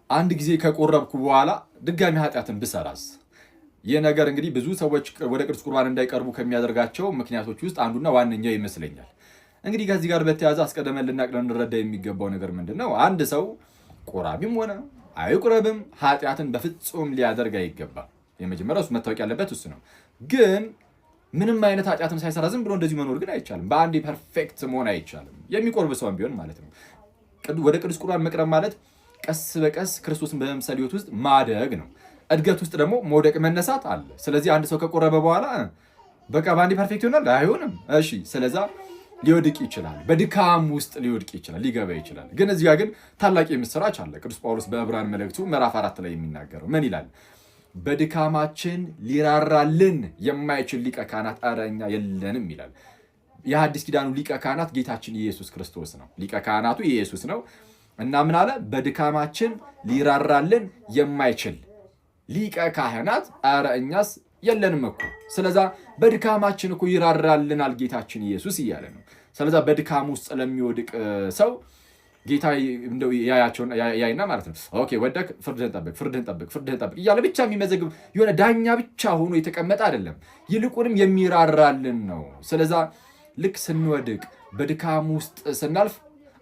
አንድ ጊዜ ከቆረብኩ በኋላ ድጋሚ ኃጢአትን ብሰራስ? ይህ ነገር እንግዲህ ብዙ ሰዎች ወደ ቅዱስ ቁርባን እንዳይቀርቡ ከሚያደርጋቸው ምክንያቶች ውስጥ አንዱና ዋነኛው ይመስለኛል። እንግዲህ ከዚህ ጋር በተያያዘ አስቀድመን ልንረዳ የሚገባው ነገር ምንድን ነው? አንድ ሰው ቆራቢም ሆነ አይቁረብም ኃጢአትን በፍጹም ሊያደርግ አይገባም። የመጀመሪያው እሱ መታወቅ ያለበት እሱ ነው። ግን ምንም አይነት ኃጢአትም ሳይሰራ ዝም ብሎ እንደዚህ መኖር ግን አይቻልም። በአንዴ ፐርፌክት መሆን አይቻልም። የሚቆርብ ሰውም ቢሆን ማለት ነው። ወደ ቅዱስ ቁርባን መቅረብ ማለት ቀስ በቀስ ክርስቶስን በመምሰል ሕይወት ውስጥ ማደግ ነው። እድገት ውስጥ ደግሞ መውደቅ መነሳት አለ። ስለዚህ አንድ ሰው ከቆረበ በኋላ በቃ በአንዴ ፐርፌክት ይሆናል አይሆንም። እሺ፣ ስለዛ ሊወድቅ ይችላል። በድካም ውስጥ ሊወድቅ ይችላል፣ ሊገባ ይችላል። ግን እዚያ ግን ታላቅ የምስራች አለ። ቅዱስ ጳውሎስ በዕብራውያን መልእክቱ ምዕራፍ 4 ላይ የሚናገረው ምን ይላል? በድካማችን ሊራራልን የማይችል ሊቀ ካህናት ኧረ እኛ የለንም ይላል። የሐዲስ ኪዳኑ ሊቀ ካህናት ጌታችን ኢየሱስ ክርስቶስ ነው። ሊቀ ካህናቱ ኢየሱስ ነው እና ምን አለ? በድካማችን ሊራራልን የማይችል ሊቀ ካህናት ኧረ እኛስ የለንም እኮ። ስለዛ በድካማችን እኮ ይራራልናል ጌታችን ኢየሱስ እያለ ነው። ስለዛ በድካም ውስጥ ለሚወድቅ ሰው ጌታ እንደው ያይና ማለት ነው ኦኬ ወደክ ፍርድህን ጠብቅ እያለ ብቻ የሚመዘግብ የሆነ ዳኛ ብቻ ሆኖ የተቀመጠ አይደለም። ይልቁንም የሚራራልን ነው። ስለዛ ልክ ስንወድቅ በድካም ውስጥ ስናልፍ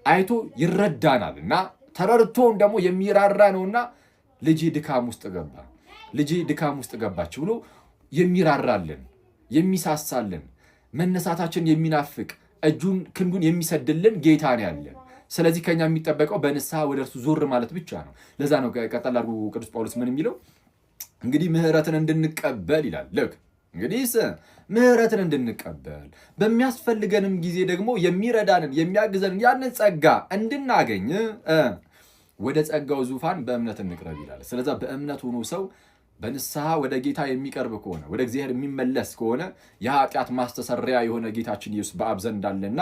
አይቶ ይረዳናል እና ተረድቶን ደግሞ የሚራራ ነውና ልጄ ድካም ውስጥ ገባች ብሎ የሚራራልን የሚሳሳልን መነሳታችን የሚናፍቅ እጁን ክንዱን የሚሰድልን ጌታ ነው ያለን። ስለዚህ ከኛ የሚጠበቀው በንስሐ ወደ እርሱ ዞር ማለት ብቻ ነው። ለዛ ነው ቀጠል አድርጎ ቅዱስ ጳውሎስ ምን የሚለው እንግዲህ ምሕረትን እንድንቀበል ይላል። ልክ እንግዲህ ምሕረትን እንድንቀበል በሚያስፈልገንም ጊዜ ደግሞ የሚረዳንን የሚያግዘንን ያንን ጸጋ እንድናገኝ ወደ ጸጋው ዙፋን በእምነት እንቅረብ ይላል። ስለዛ በእምነት ሆኖ ሰው በንስሐ ወደ ጌታ የሚቀርብ ከሆነ ወደ እግዚአብሔር የሚመለስ ከሆነ የኃጢአት ማስተሰሪያ የሆነ ጌታችን ኢየሱስ በአብ ዘንድ አለና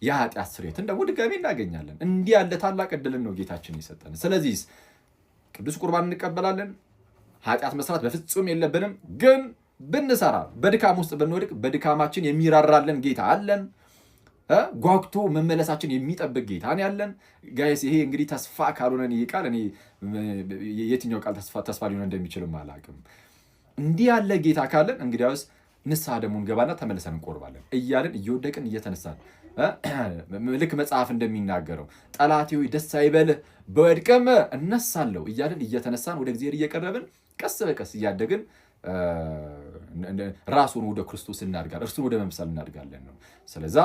የኃጢአት ስርየትን ደግሞ ድጋሚ እናገኛለን። እንዲህ ያለ ታላቅ ዕድልን ነው ጌታችን የሰጠን። ስለዚህ ቅዱስ ቁርባን እንቀበላለን። ኃጢአት መስራት በፍጹም የለብንም። ግን ብንሰራ በድካም ውስጥ ብንወድቅ በድካማችን የሚራራልን ጌታ አለን። ጓጉቶ መመለሳችን የሚጠብቅ ጌታ ያለን ጋይስ። ይሄ እንግዲህ ተስፋ ካልሆነ ይህ ቃል እኔ የትኛው ቃል ተስፋ ሊሆን እንደሚችልም አላውቅም። እንዲህ ያለ ጌታ ካለን እንግዲያውስ ንስሐ ደግሞ እንገባና ተመልሰን እንቆርባለን እያልን እየወደቅን እየተነሳን ልክ መጽሐፍ እንደሚናገረው ጠላቴ ሆይ ደስ አይበልህ በወድቅም እነሳለሁ እያልን እየተነሳን ወደ እግዚአብሔር እየቀረብን ቀስ በቀስ እያደግን ራሱን ወደ ክርስቶስ እናድጋለን፣ እርሱን ወደ መምሰል እናድጋለን ነው። ስለዛ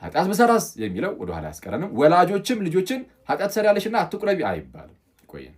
ኃጢአት ብሰራስ የሚለው ወደኋላ ያስቀረንም። ወላጆችም ልጆችን ኃጢአት ትሰሪያለሽና አትቁረቢ አይባልም። ይቆየን።